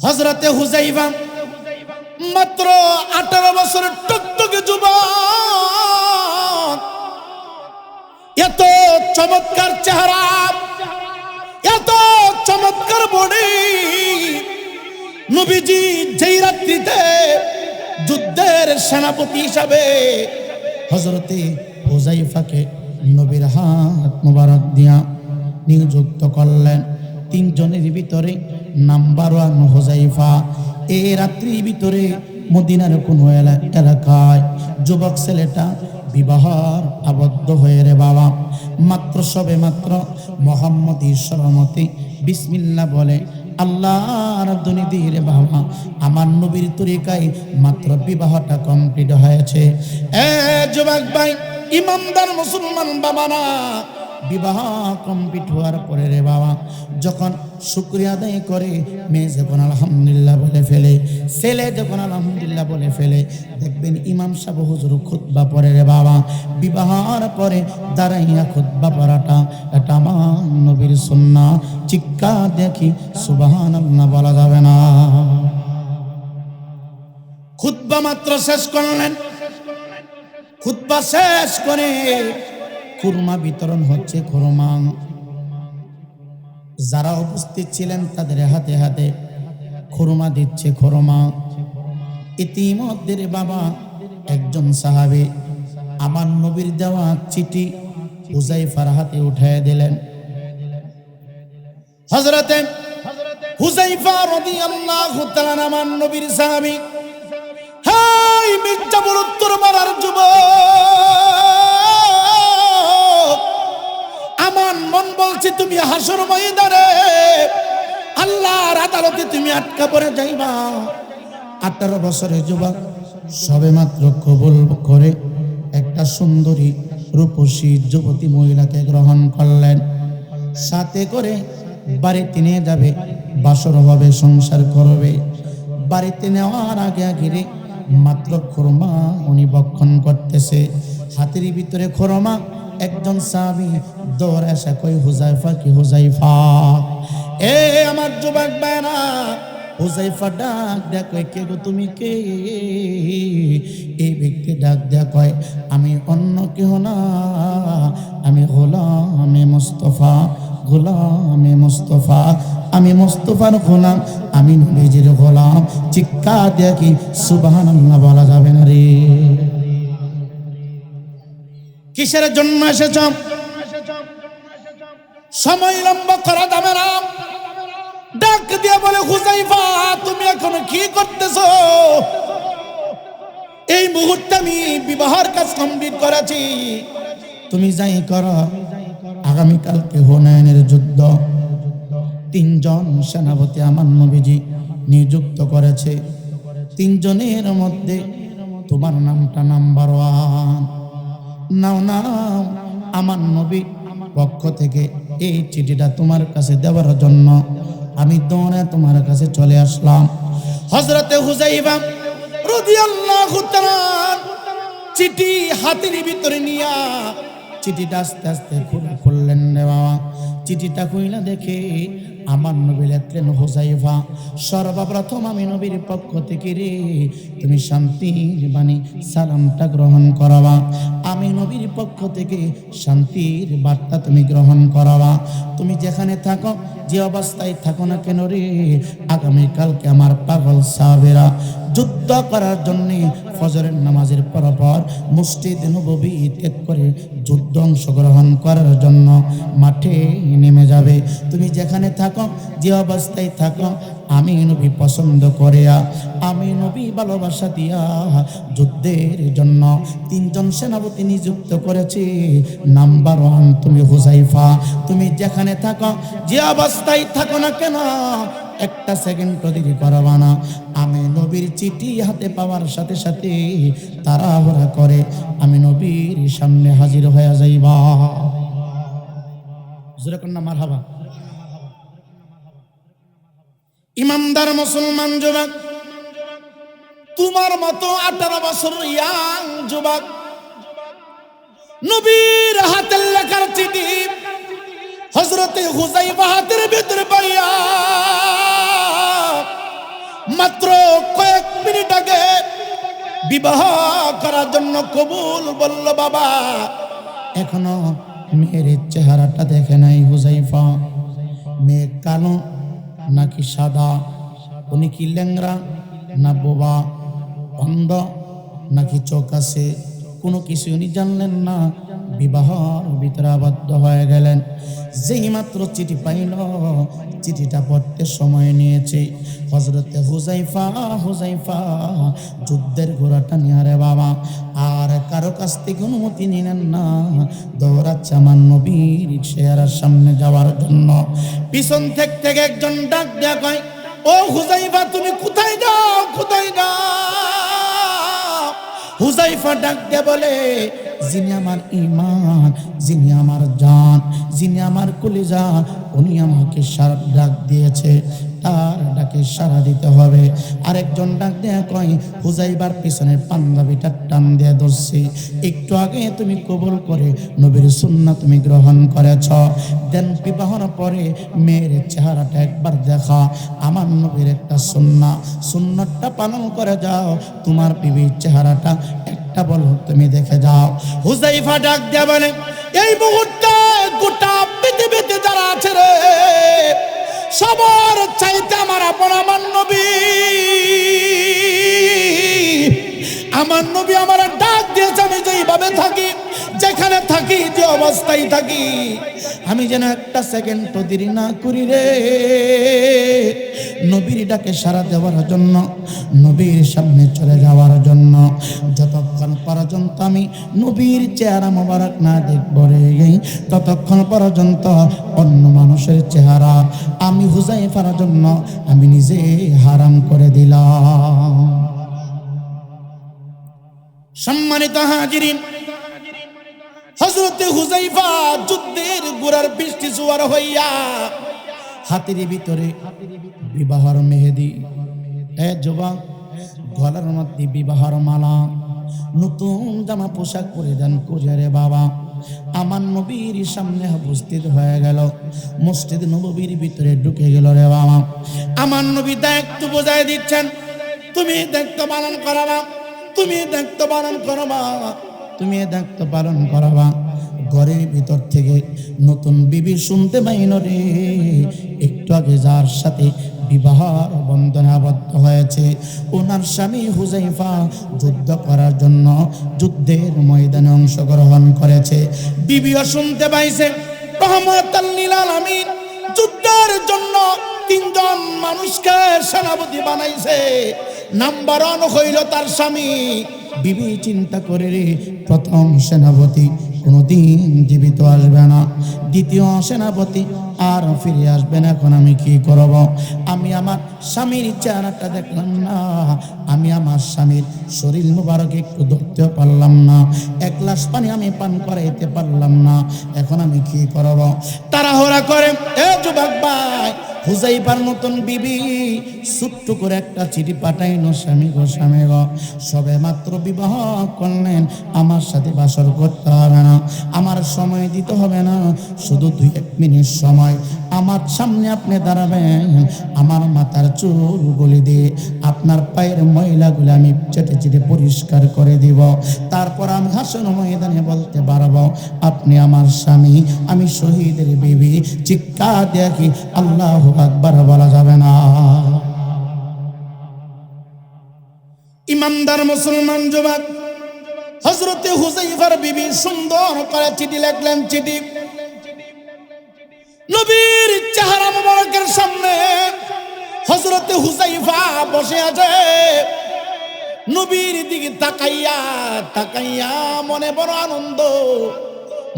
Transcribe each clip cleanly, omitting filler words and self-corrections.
হযরতে হুযাইফা মাত্র 18 বছরের টকটকে যুবক, এত চমৎকার চেহারা, এত চমৎকার বডি। নবীজি যেই রাত্রিতে যুদ্ধের সেনাপতি হিসাবে হযরতে হুযাইফাকে নবীর হাত মোবারক দিয়া নিযুক্ত করলেন, তিনজনের ভিতরে নাম্বার 1 হুযাইফা। এই রাত্রির ভিতরে মদিনার কোনো এলাকায় যুবক ছেলেটা বিবাহর আবদ্ধ হয়ে রে বাবা, মাত্র সবে মাত্র মোহাম্মদ ঈশ্বরমতি বিসমিল্লাহ বলে আল্লাহর দুনি দিয়ে রে বাবা, আমার নবীর তরিকায় মাত্র বিবাহটা কমপ্লিট হয়েছে। এ যুবক ভাই, ইমানদার মুসলমান বাবা না, বিবাহ কমপ্লিট হওয়ার পরে রে বাবা যখন শুকরিয়া আদায় করে, মেয়ে যখন আলহামদুলিল্লাহ বলে ফেলে, ছেলে যখন আলহামদুলিল্লাহ বলে ফেলে, দেখবেন ইমাম সাহেব হুজুর খুতবা পড়ে রে বাবা। বিবাহের পরে দাঁড়াইয়া খুতবা পড়াটা এটা আমার নবীর সুন্নাহ। চিৎকার দেখি সুবহানাল্লাহ বলা যাবে না। খুতবা মাত্র শেষ করলেন, খুতবা শেষ করে খুরমা বিতরণ হচ্ছে। খুরমা যারা উপস্থিত ছিলেন তাদের হাতে হাতে খুরমা দিচ্ছে। খুরমা ইতিমধ্যে রে বাবা একজন সাহাবী আমার নবীর দেওয়া চিঠি হুযাইফার হাতে উঠায় দিলেন। হযরতে হুযাইফা রাদিয়াল্লাহু তাআলা আমার নবীর সাহাবী, হাই মির্জাপুর উত্তর মারার যুবক, আমার মন বলছে তুমি হাসর ময়দানে আল্লাহর আদালতে তুমি আটকা পড়ে যাইবা। 18 বছরের যুবক সবে মাত্র কবুল করে একটা সুন্দরী রূপসী যুবতী মহিলাকে গ্রহণ করলেন। সাথে করে বাড়িতে নিয়ে যাবে, বাসর হবে, সংসার করবে। বাড়িতে নেওয়ার আগে আগে মাত্র খুরমা উনি বক্ষণ করতেছে, হাতের ভিতরে খুরমা। একজন সাহাবী দৌড়ে আসা কই হুযাইফা কি হুযাইফা, এ আমার যুবক ভাইরা, হুযাইফা ডাক দেয়া কয় কে গো তুমি কে? এই ব্যক্তি ডাক দেয়া কয় আমি অন্য কেহ না, আমি গোলামে মুস্তাফা, গোলামে মুস্তাফা, আমি মুস্তাফার গোলাম, আমি নবীজির গোলাম। চিৎকার দেয়া কি সুবহানাল্লাহ বলা যাবে না রে? কিসের জন্য এসেছ? সময় লম্বা করা যাবে না। ডাক দিয়ে বলে হুযাইফা তুমি এখন কি করতেছো? এই মুহূর্তে আমি বিবাহের কাজ কমপ্লিট করেছি, তুমি যাই করো। আগামীকালকে হুনাইনের যুদ্ধ, 3 জন সেনাপতি আমার নবীজি নিযুক্ত করেছে। 3 জনের মধ্যে তোমার নামটা নাম্বার 1। নাও নাও, আমার নবী পক্ষ থেকে এই চিঠিটা তোমার কাছে দেওয়ার জন্য আমি দৌড়ে তোমার কাছে চলে আসলাম। হযরতে হুযাইফা রাদিয়াল্লাহু তাআলা চিঠি হাতের ভিতরে নিয়া চিঠিটা আস্তে আস্তে খুললেন রে বাবা। চিঠিটা খুইলা দেখে আমার নবী লেখলেন হুযাইফা সর্বপ্রথম আমি নবীর পক্ষ থেকে রে তুমি শান্তির বাণী সালামটা গ্রহণ করবা। আমি নবীর পক্ষ থেকে শান্তির বার্তা তুমি গ্রহণ করবা। তুমি যেখানে থাকো, যে অবস্থায় থাকো না কেন রে, আগামীকালকে আমার পাগল সাহাবেরা যুদ্ধ করার জন্যে ফজরের নামাজের পর মসজিদ নববী ত্যাগ করে যুদ্ধ অংশগ্রহণ করার জন্য মাঠে নেমে যাবে। তুমি যেখানে থাকো, যে অবস্থায় থাকো, আমি নবী পছন্দ করিয়া, আমি নবী ভালোবাসা দিয়া যুদ্ধের জন্য 3 জন সেনাপতি নিযুক্ত করেছি। নাম্বার 1 তুমি হুযাইফা। তুমি যেখানে থাকো, যে অবস্থায় থাকো না কেন, একটা সেকেন্ড দেরি করবা না। আমি নবীর চিঠি হাতে পাওয়ার সাথে সাথে তাড়াহুড়া করে আমি নবীর সামনে হাজির হয়ে যাইবা। জোরে কন্যা মারহাবা। ইমানদার মুসলমান যুবক, তোমার মতো 18 বছর ইয়াং যুবক নবীর হাতের লেখার চিঠি হযরতে হুযাইফা হাতের ভিতরে পাইয়া মাত্র কয়েক মিনিট আগে বিবাহ করার জন্য কবুল বলল বাবা, এখনো মেয়ের চেহারাটা দেখে নাই হুজাইফা। মেয়ে কালো নাকি সাদা, উনি কি ল্যাংরা না বোবা, অন্ধ নাকি চোখ আছে, কোনো কিছু উনি জানলেন না। বিবাহর ভিতরে আবদ্ধ হয়ে গেলেন। যেই মাত্র চিঠি পাইল, চিঠিটা পড়তে সময় নিয়েছে। হযরতে হুজাইফা হুজাইফা যুদ্ধের ঘোড়াটা নিয়ে রে বাবা, আর কারো কাছ থেকে অনুমতি নিলেন না, দৌড়াচ্ছে আমার নবীর চেহারার সামনে যাওয়ার জন্য। পিছন থেকে একজন ডাক দেয়া কয়, ও হুজাইফা তুমি কোথায় যাও, কোথায় যাও? হুজাইফা ডাক দিয়ে বলে, যিনি আমার ঈমান, যিনি আমার জান, যিনি আমার কলিজা, উনি আমাকে ডাক দিয়েছে, তার ডাকে সাড়া দিতে হবে। আরেকজন ডাক দিয়ে কয়, হুজাইফার পিছনের পাঞ্জাবিটা টান দিয়ে ধরছি, একটু আগে তুমি কবুল করে নবীর সুন্নাহ তুমি গ্রহণ করেছ, দেন বিবাহর পরে মেয়ের চেহারাটা একবার দেখা, আমার নবীর একটা সুন্নাহটা পালন করে যাও, তোমার বিবির চেহারাটা একটা বলো তুমি দেখে যাও। হুজাইফা ডাক দিয়ে বলে, এই মুহূর্তে গোটা পৃথিবীতে যারা আছে রে, সবার চাইতে আমার আপন আমার নবী। আমার নবী আমার ডাক দিয়েছে, আমি যেইভাবে থাকি, যেখানে থাকি, যে অবস্থায় থাকি, আমি যেন একটা সেকেন্ড দেরি না করি রে। নবীর ডাকে সাড়া দেওয়ার জন্য, নবীর সামনে চলে যাওয়ার জন্য, যতক্ষণ পর্যন্ত আমি নবীর চেহারা মোবারক না দেখব রে, ততক্ষণ পর্যন্ত অন্য মানুষের চেহারা আমি হুজাইফার জন্য আমি নিজে হারাম করে দিলাম। সম্মানিত হাজিরিন, হযরতে হুজাইফা যুদ্ধের ঘোড়ার বৃষ্টি জোয়ার হইয়া হাতের ভিতরে বিবাহর মেহেদি, যুবক গলার মধ্যে বিবাহর মালা, নতুন জামা পোশাক পরিধান করে রে বাবা আমার নবীর সামনে উপস্থিত হয়ে গেল। মসজিদ নববীর ভিতরে ঢুকে গেল রে বাবা। আমার নবী দায়িত্ব বোঝাই দিচ্ছেন, তুমি দায়িত্ব পালন করাবা, তুমি দায়িত্ব পালন করবা, তুমি দায়িত্ব পালন করবা। ঘরের ভিতর থেকে নতুন বিবি শুনতে পাইল রে, একটু আগে যার সাথে বিবাহর বন্ধনে আবদ্ধ হয়েছে, ওনার স্বামী হুজাইফা যুদ্ধ করার জন্য যুদ্ধের ময়দানে অংশগ্রহণ করেছে। বিবিও শুনতে পাইছে, রহমাতাল লিল আলামিন যুদ্ধের জন্য 3 জন মানুষকে সেনাপতি বানাইছে। নাম্বার 1 হইল তার স্বামী। বিবি চিন্তা করে রে, প্রথম সেনাপতি কোনদিন জীবিত আসবে না, দ্বিতীয় সেনাপতি আর ফিরে আসবে না, এখন আমি কি করব? আমি আমার স্বামীর চেহারাটা দেখলাম না, আমি আমার স্বামীর শরীর মুবারক একটু ধরতে পারলাম না, 1 গ্লাস পানি আমি পান করাইতে পারলাম না, এখন আমি কি করব? তাড়াহুড়া করে এ যুবক ভাই, হুজাইফার মতন বিবি ছোট্ট করে একটা চিঠি পাঠাইল, স্বামী গো, স্বামী গো, সবে মাত্র বিবাহ করলেন, আমার সাথে বাসর করতে হবে না, আমার সময় দিতে হবে না, শুধু 2-1 মিনিট সময় আমার সামনে আপনি দাঁড়াবেন, আমার মাথার চুলগুলি দিয়ে আপনার পায়ের ময়লাগুলি আমি চেটে চেটে পরিষ্কার করে দিব, তারপর আমি হাসন ময়দানে বলতে পারবো আপনি আমার স্বামী, আমি শহীদের বিবি। চিৎকার দেখি আল্লাহু আকবার বলা যাবে না। ইমানদার মুসলমান যুবক, হযরতে হুজাইফার বিবি সুন্দর করে চিঠি লিখলেন। চিঠি নবীর চেহারা মুবারকের সামনে হযরতে হুজাইফা বসে আছে। নবীর দিকে তাকাইয়া তাকাইয়া মনে বড় আনন্দ,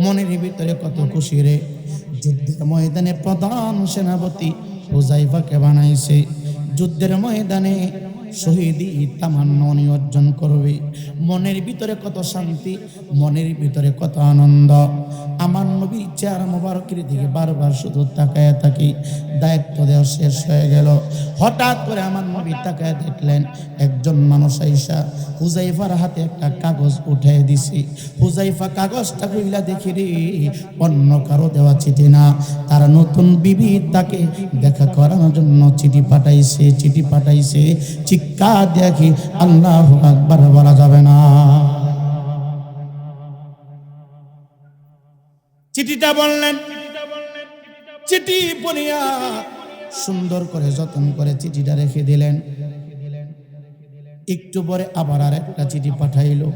মনের ভিতরে কত খুশি রে। যুদ্ধের ময়দানে প্রধান সেনাপতি হুজাইফাকে বানাইছে, যুদ্ধের ময়দানে শহীদি তামান্না উনি অর্জন করবে। মনের ভিতরে কত শান্তি, মনের ভিতরে কত আনন্দ। আমার নবীর চেহারা মোবারকের দিকে বারবার শুধু তাকায় থাকি। দায়িত্ব দেওয়া শেষ হয়ে গেল, হঠাৎ করে আমার নবী তাকায় দেখলেন একজন মানুষ আইসা হুজাইফার হাতে একটা কাগজ উঠে দিছি। হুজাইফা কাগজটা কইলা দেখি রে, অন্য কারো দেওয়া চিঠি না, তার নতুন বিবি তাকে দেখা করানোর জন্য চিঠি পাঠাইছে, চিঠি পাঠাইছে। চিৎকার দেখি আল্লাহু আকবার বলা যাবে না। চিঠিটা বললেন, চিঠি পড়িয়া সুন্দর করে যত্ন করে চিঠিটা রেখে দিলেন। একটু পরে আবার আর একটা চিঠি পাঠাইলো।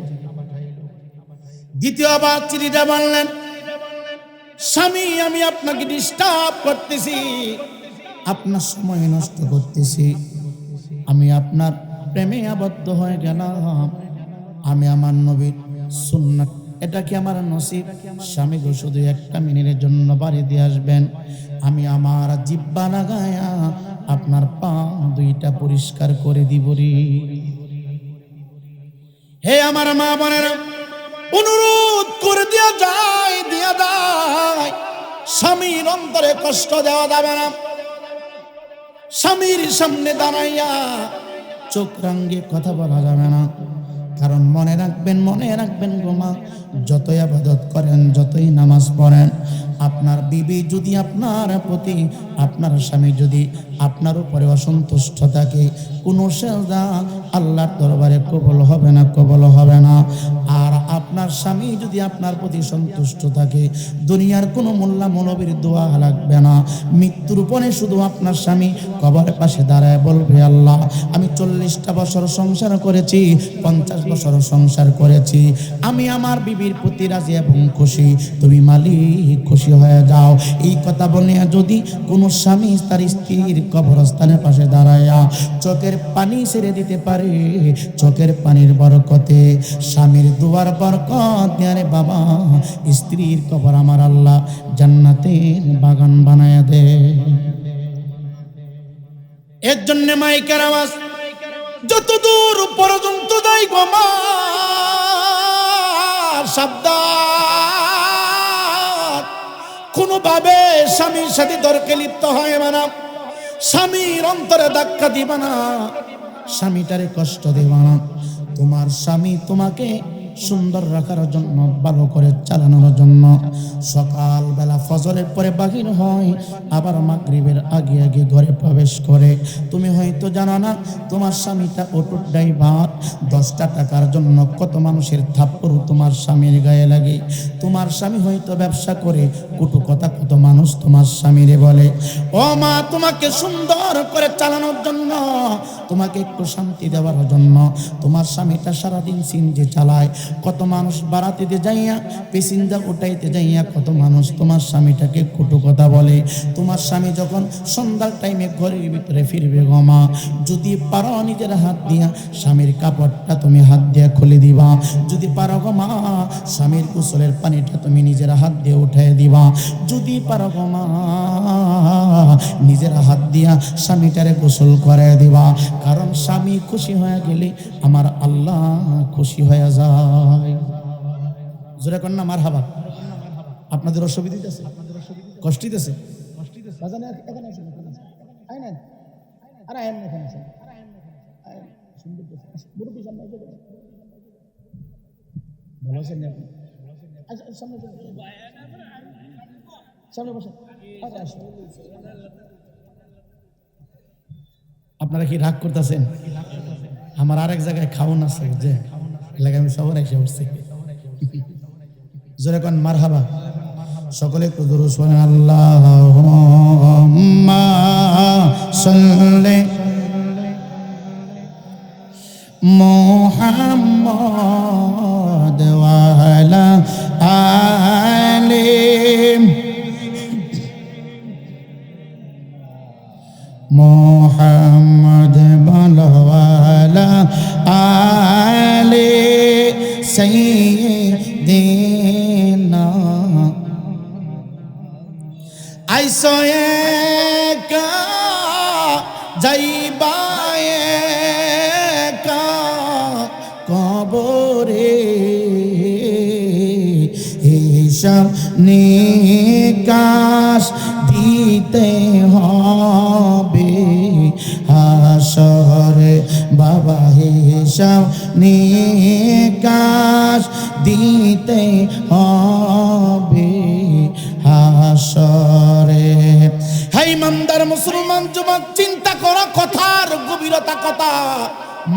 দ্বিতীয়বার চিঠিটা বললেন, স্বামী আমি আপনাকে ডিস্টার্ব করতেছি, আপনার সময় নষ্ট করতেছি, আমি আপনার প্রেমে আবদ্ধ হয়ে গেলাম, আমি আমার নবীর সুন্নাত, এটা কি আমার নসিব? স্বামী গো শুধু একটা মিনিটের জন্য বাড়ি দিয়ে আসবেন, আমি আমার জিব্বা লাগায়া আপনার পা দুইটা পরিষ্কার করে দিব রে। হে আমার মা বোনেরা, অনুরোধ করে দিয়া যায়, দিয়া যায়। স্বামীর অন্তরে কষ্ট দেওয়া যাবে না। স্বামীর সামনে দাঁড়াইয়া চোখ রাঙ্গে কথা বলা যাবে না। কারণ মনে রাখবেন গো মা, যতই ইবাদত করেন, যতই নামাজ পড়েন, আপনার বিবি যদি আপনার প্রতি, আপনার স্বামী যদি আপনার উপরে অসন্তুষ্ট থাকে, কোনো সেজদা আল্লাহর দরবারে কবুল হবে না, কবুল হবে না। আর আপনার স্বামী যদি আপনার প্রতি সন্তুষ্ট থাকে, দুনিয়ার কোনো মোল্লা মৌলবীর দোয়া লাগবে না। মৃত্যুর পরে শুধু আপনার স্বামী কবরের পাশে দাঁড়ায় বলবে, আল্লাহ আমি 40টা বছর সংসার করেছি, 50 বছর সংসার করেছি, আমি আমার বিবির প্রতি রাজি এবং খুশি, তুমি মালিক খুশি হয়ে যাও। এই কথা বলে যদি কোনো স্বামী তার স্ত্রীর কবরস্থানের পাশে দাঁড়ায়া চোখের পানি ছেড়ে দিতে পারে, চোখের পানির বরকতে, স্বামীর দুয়ার বরকত আরে বাবা, স্ত্রীর কবর আমার আল্লাহ জান্নাতের বাগান বানায়া দে। এর জন্য মাইকের আওয়াজ যত দূর পর্যন্ত যাই গো মা, সাবধান, কোনোভাবে স্বামীর সাথে তর্কে লিপ্ত হয় না, স্বামীর অন্তরে ধাক্কা দিবা না, স্বামীটারে কষ্ট দিবা না। তোমার স্বামী তোমাকে সুন্দর রাখার জন্য, ভালো করে চালানোর জন্য সকালবেলা ফজরের পরে বাহির হয়, আবার মাগরিবের আগে আগে ঘরে প্রবেশ করে। তুমি হয়তো জানো না, তোমার স্বামীটা অটো ড্রাইভার, 10টা টাকার জন্য কত মানুষের থাপ্পড় তোমার স্বামীর গায়ে লাগে। তোমার স্বামী হয়তো ব্যবসা করে, কটু কথা কত মানুষ তোমার স্বামীরে বলে। ও মা, তোমাকে সুন্দর করে চালানোর জন্য, তোমাকে একটু শান্তি দেওয়ার জন্য তোমার স্বামীটা সারাদিন সিনজি চালায়। কত মানুষ বাড়াতে যাইয়া, পেসেঞ্জার উঠাইতে যাইয়া কত মানুষ তোমার স্বামীটাকে কটু কথা বলে। তোমার স্বামী যখন সন্ধ্যার টাইমে ঘরের ভিতরে ফিরবে গো মা, যদি পারো নিজের হাত দিয়া স্বামীর কাপড়টা তুমি হাত দিয়া খুলে দিবা, যদি পারো গো মা স্বামীর গোসলের পানিটা তুমি নিজের হাত দিয়ে উঠাই দিবা, যদি পারো গো মা নিজের হাত দিয়া স্বামীটারে গোসল করে দিবা। কারণ স্বামী খুশি হয়ে গেলে আমার আল্লাহ খুশি হয়ে যায়। জোরে কন্যা মারহাবা। আপনাদের অসুবিধা আছে, কষ্ট দিতেছে, ভালো আছেন আপনি? আপনারা কি রাগ করতেছেন? আমার আরেক জায়গায় খাওন আছে, যে এলাকায় আমি শহরে এসে উঠছি। জোরে কোন মারহাবা। সকলে একটু দুরূদ পড়েন, আল্লাহুম্মা সাল্লি মুহাম্মাদ ওয়া আলা আলি মুহাম্মদ ওয়া আলা আলি সাইয়্যিদিনা। আইসো একা যাইবা হিসাব নিকাশ দিতে হবে হাসরে বাবা হিসাব নিকাশ দিতে হবে হাসরে। হে ইমানদার মুসলমান যুবক, চিন্তা করো কথার গভীরতা কথা।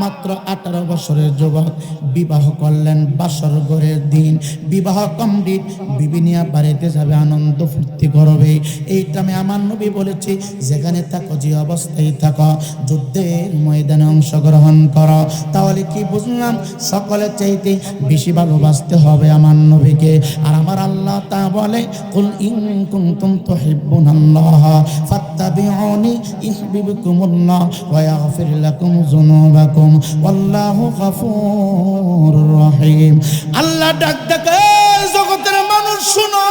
মাত্র 18 বছরের যুবক বিবাহ করলেন বাসর ঘরের দিন, বিবাহ কমপ্লিট, বিবি নিয়ে বাড়িতে যাবে, আনন্দ ফুর্তি করবে। এইটা আমি আমার নবী বলেছি, যেখানে থাকো যে অবস্থায় থাকো যুদ্ধের ময়দানে অংশগ্রহণ করো। তাহলে কি বুঝলাম? সকলের চাইতে বেশি ভালোবাসতে হবে আমার নবীকে। আর আমার আল্লাহ তা বলে, কুল ইন কুনতুম তুহিব্বুনাল্লাহ ফাত্তাবিউনি ইউহিব্বুকুমুল্লাহ ওয়া ইয়াগফির লাকুম যুনুবাকুম ওয়াল্লাহু গফুরুর রহিম। আল্লাহ ডাক ডাকে, জগতের মানুষ শুনো,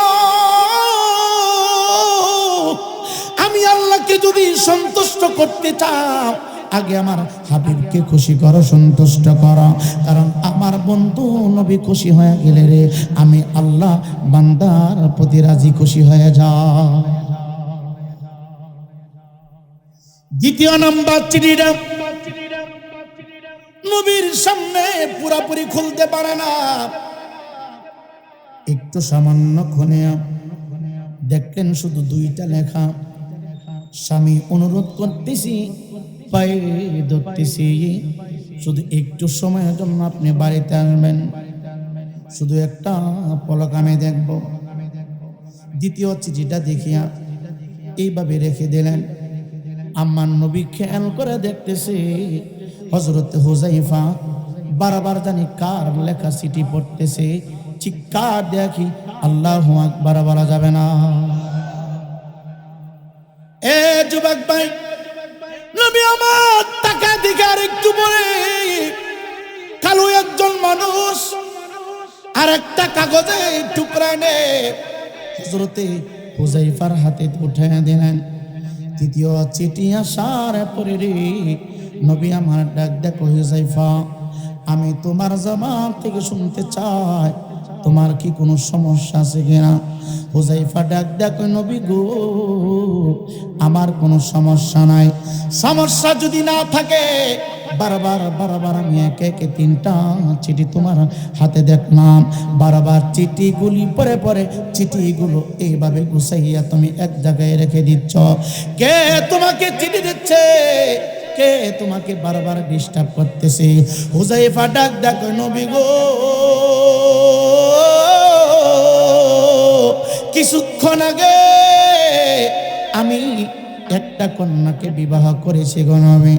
আমি আল্লাহকে যদি সন্তুষ্ট করতে চাও, আগে আমার হাবিবকে খুশি করো, সন্তুষ্ট করো। কারণ আমার বন্ধু নবী খুশি হয়ে গেলে রে আমি আল্লাহ বান্দার প্রতি রাজি খুশি হয়ে যাও। দ্বিতীয় নাম্বার, চিঠিটা নবীর সামনে পুরাপুরি খুলতে পারে না, একটু সামান্য খুনে দেখলেন শুধু 2টা লেখা। স্বামী অনুরোধ করতেছি, পায়ে ধরতেছি, শুধু একটু সময়ের জন্য আপনি বাড়িতে আসবেন, শুধু একটা পলক আমি দেখব। দ্বিতীয় চিঠিটা দেখিয়া এইভাবে রেখে দিলেন। আমার নবী খেয়াল করে দেখতেছে হযরত হুযায়ফা বারবার জানি কার লেখা চিঠি পড়তেছে। চিৎকার দেখি আল্লাহু আকবার বলা যাবে না। এ যুবক ভাই, নবী আমার টাকা দিকে আর একটু পরে কালো একজন মানুষ আর একটা কাগজে টুকরা এনে হযরতে হুযায়ফার হাতে উঠে দিলেন। তৃতীয় চিঠি আসার পরে রে নবী আমার ডাক দেখো, হুযায়ফা আমি তোমার জবান থেকে শুনতে চাই, তোমার কি কোনো সমস্যা আছে কিনা? হুযায়ফা ডাক দেখো, নবী গো আমার কোনো সমস্যা নাই। সমস্যা যদি না থাকে বারবার বারবার আমি একে একে 3টা চিঠি তোমার হাতে দেখলাম, বারবার চিঠিগুলি পরে পরে চিঠিগুলো এইভাবে গুছাইয়া তুমি এক জায়গায় রেখে দিচ্ছ। কে তোমাকে চিঠি দিচ্ছে? কে তোমাকে বারবার ডিস্টার্ব করতেছে? হুযায়ফা ডাক দেখো, নবী গো কিছুক্ষণ আগে আমি একটা কন্যাকে বিবাহ করেছি গো নবী।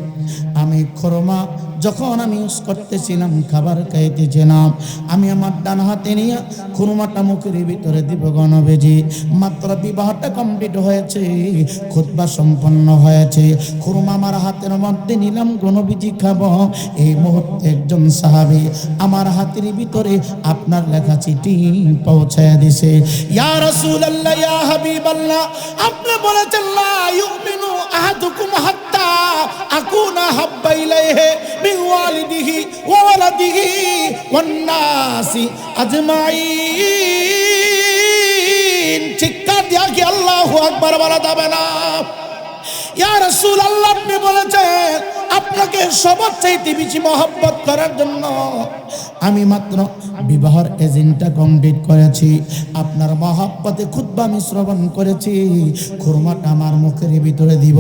আমি খরমা যখন আমি ইউজ করতেছিলাম, খাবার খাইতেছিলাম, আমি আমার ডান হাতে নিয়ে খুরমাটা মুখের ভিতরে দিব গো নবীজি। মাত্র বিবাহটা কমপ্লিট হয়েছে, খুতবা সম্পন্ন হয়েছে, খুরমা আমার হাতের মধ্যে নিলাম গো নবীজি খাবো। এই মুহূর্তে একজন সাহাবী আমার হাতের ভিতরে আপনার লেখা চিঠি পৌঁছায় দিছে। ইয়া রাসূলুল্লাহ, ইয়া হাবিবাল্লাহ, আপনি বলেছেন লা ইউমিনু আহাদুকুম হাত্তা আকুনা হাব্বা ইলাইহি মিন ওয়ালিদিহি ওয়া ওয়ালাদিহি ওয়ান নাসি আজমাইন। চিৎকার দিয়া কি আল্লাহু আকবার বলা যাবে না? ইয়া রাসূলুল্লাহ, আপনি বলেছেন আপনাকে সবার চাইতে বেশি মহব্বত করার জন্য আমি মাত্র বিবাহের এজেন্টটা কমপ্লিট করেছি, আপনার মহব্বতে খুতবা আমি শ্রবণ করেছি, খুরমাটা আমার মুখের ভিতরে দিব।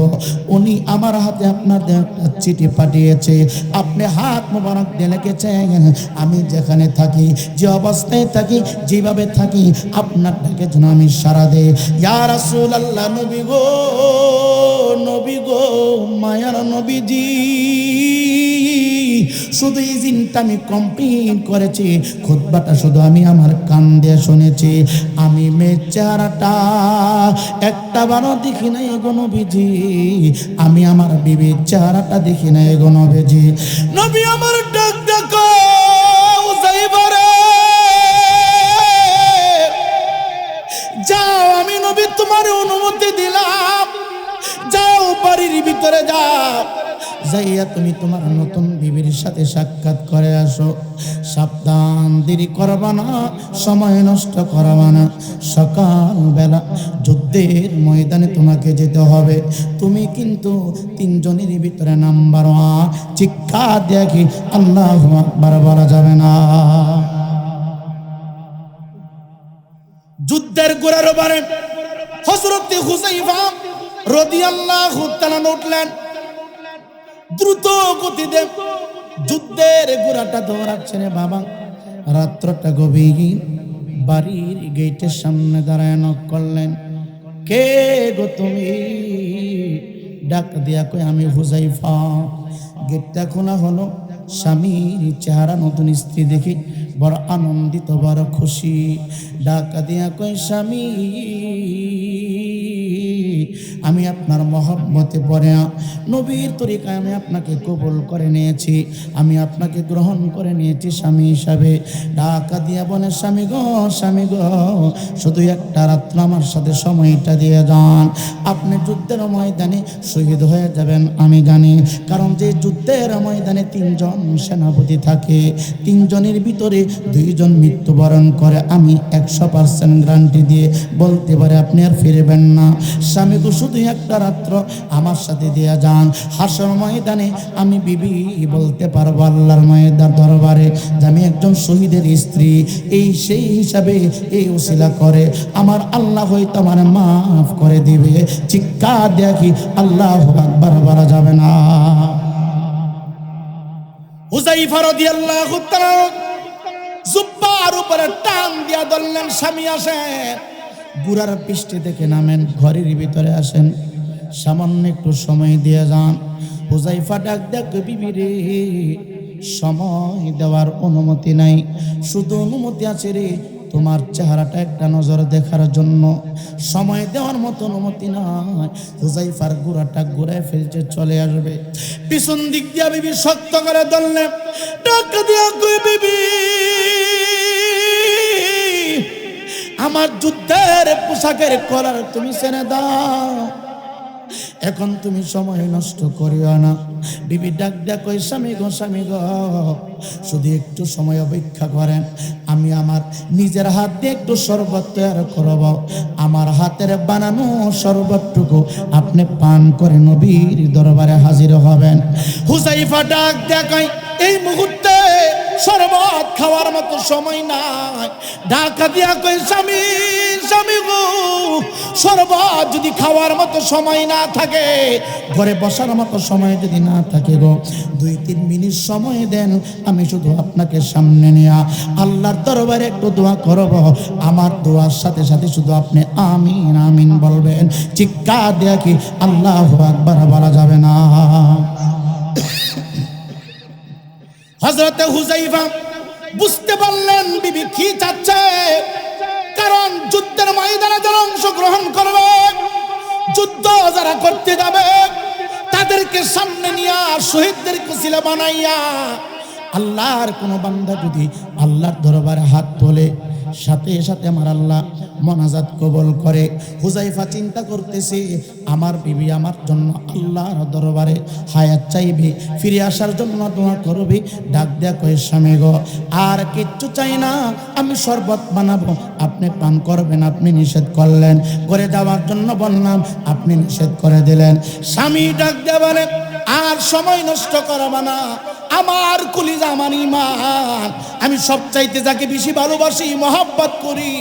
উনি আমার হাতে আপনার একটা চিঠি পাঠিয়েছে, আপনি হাত মোবারক দিয়ে লিখেছেন আমি যেখানে থাকি, যে অবস্থায় থাকি, যেভাবে থাকি, আপনার ডাকে যেন আমি সাড়া দেই। ইয়া রাসূলুল্লাহ, নবী গো, নবী গো, মায়ার নবীজি, শুধু এই জিনটা আমি কমপ্লিট করেছি, খুতবাটা শুধু আমি আমার কান দিয়ে শুনেছি, আমি মেয়ের চেহারাটা একটা বারও দেখি নাই গো নবীজি, আমি আমার বিবির চেহারাটা দেখি নাই গো নবীজি। নবী আমার ডাক ডাকো, যাও, আমি নবী তোমার অনুমতি দিলাম, যাও বাড়ির ভিতরে যাও, যাইয়া তুমি তোমার নতুন বিবির সাথে সাক্ষাৎ করে আসো। সাবধান, দেরি করবা না, সময় নষ্ট করবা না। সকালবেলা যুদ্ধের ময়দানে তোমাকে যেতে হবে। তুমি কিন্তু তিনজনের ভিতরে নাম্বার 1। চিৎকার দেখি আল্লাহু আকবার বলা যাবে না। যুদ্ধের গোড়ার ওপারে হযরত হুযায়ফা রাদিয়াল্লাহু তাআলা উঠলেন। দ্রুত গতিতে যুদ্ধের গোড়াটা দৌড়াচ্ছেন। বাবা, রাত্রটা গভীর, বাড়ির গেটের সামনে দাঁড়ায় নক করলেন। কে গো তুমি? ডাক দিয়া কই আমি হুযায়ফা। গেটটা খোলা হলো। স্বামীর চেহারা, নতুন স্ত্রী দেখি বড় আনন্দিত, বড় খুশি। ডাক দিয়া কই স্বামী, আমি আপনার মহব্বতে পড়ে নবীর তরিকায় আমি আপনাকে কবুল করে নিয়েছি, আমি আপনাকে গ্রহণ করে নিয়েছি স্বামী হিসাবে। ডাকা দিয়া বলে স্বামী গো, স্বামী গো, শুধু একটা রাত্র আমার সাথে সময়টা দিয়ে যান। আপনি যুদ্ধের ময়দানে শহীদ হয়ে যাবেন আমি জানি, কারণ যে যুদ্ধের ময়দানে 3 জন সেনাপতি থাকে, 3 জনের ভিতরে 2 জন মৃত্যুবরণ করে। আমি 100% গ্যারান্টি দিয়ে বলতে পারি আপনি আর ফিরবেন না। স্বামী গো, শুধু একটা রাত্র আমার সাথে দিয়ে যান। হাসর ময়দানে আমি বিবি বলতে পারবো আল্লাহর ময়দান দরবারে যে আমি একজন শহীদের স্ত্রী। এই সেই হিসাবে এই উসিলা করে আমার আল্লাহ হয়তো আমার মাফ করে দিবে। চিৎকার দেখি আল্লাহু আকবার বলা যাবে না। হুযায়ফা রাদিয়াল্লাহু তাআলা জুব্বার উপরে টান দিয়া ধরলেন, স্বামী আসেন। বুড়ার পৃষ্ঠে থেকে নামেন, ঘরের ভিতরে আসেন, সামান্য একটু সময় দিয়ে যান। হুযায়ফা ডাক দেখ বিবি রে, সময় দেওয়ার অনুমতি নাই, শুধু অনুমতি আছে রে তোমার চেহারাটা একটা নজর দেখার জন্য। সময় দেওয়ার মতো অনুমতি নাই। হুযায়ফার গোড়াটা ঘুরায় ফেলছে, চলে আসবে। পিছন দিক দিয়া বিবি শক্ত করে ধরলেন। ডাক দিয়া কই বিবি, আমার যুদ্ধের পোশাকের কলার তুমি ছেড়ে দাও, এখন তুমি সময় নষ্ট করিও না। বিবি ডাক ডাক কই স্বামী গো, স্বামী গো, শুধু একটু সময় অপেক্ষা করেন। আমি আমার নিজের হাত দিয়ে একটু শরবত তৈরি করব, আমার হাতের বানানো শরবতটুকু আপনি পান করে নবীর দরবারে হাজির হবেন। হুযায়ফা ডাক দেখাই, এই মুহূর্তে শরবত খাওয়ার মতো সময় নাই। ঢাকা দিয়া কই স্বামী, স্বামী গো, শরবত যদি খাওয়ার মতো সময় না থাকে, ঘরে বসার মতো সময় যদি না থাকে গো, 2-3 মিনিট সময় দেন, আমি শুধু আপনাকে সামনে নিয়ে আল্লাহর দরবারে একটু দোয়া করব। আমার দোয়ার সাথে সাথে শুধু আপনি আমিন আমিন বলবেন। চিৎকার দিয়ে কি আল্লাহু আকবার বলা যাবে না? হযরতে হুযায়ফা বুঝতে পারলেন বিবি কি চাচ্ছে, কারণ যুদ্ধের ময়দানে যারা অংশগ্রহণ করবে, যুদ্ধ যারা করতে যাবে, তাদেরকে সামনে নিয়ে শহীদদেরকে উসিলা বানাইয়া আল্লাহর কোন বান্দা যদি আল্লাহর দরবারে হাত তোলে, সাথে সাথে আমার আল্লাহ মোনাজাত কবুল করে। হুযায়ফা চিন্তা করতেছে, আমার বিবি আমার জন্য আল্লাহর দরবারে হায়াত চাইবে, ফিরে আসার জন্য দোয়া করবে। ডাক দেয়া কয় স্বামী গো, আর কিচ্ছু চাই না, আমি শরবত বানাবো, আপনি পান করবেন। আপনি নিষেধ করলেন, করে যাওয়ার জন্য বললাম, আপনি নিষেধ করে দিলেন। স্বামী ডাক দেয়া বলে, আর সময় নষ্ট করবা না, আমার কলিজা, আমার ঈমান, আমি সবচাইতে যাকে বেশি ভালোবাসি, মহব্বত করি,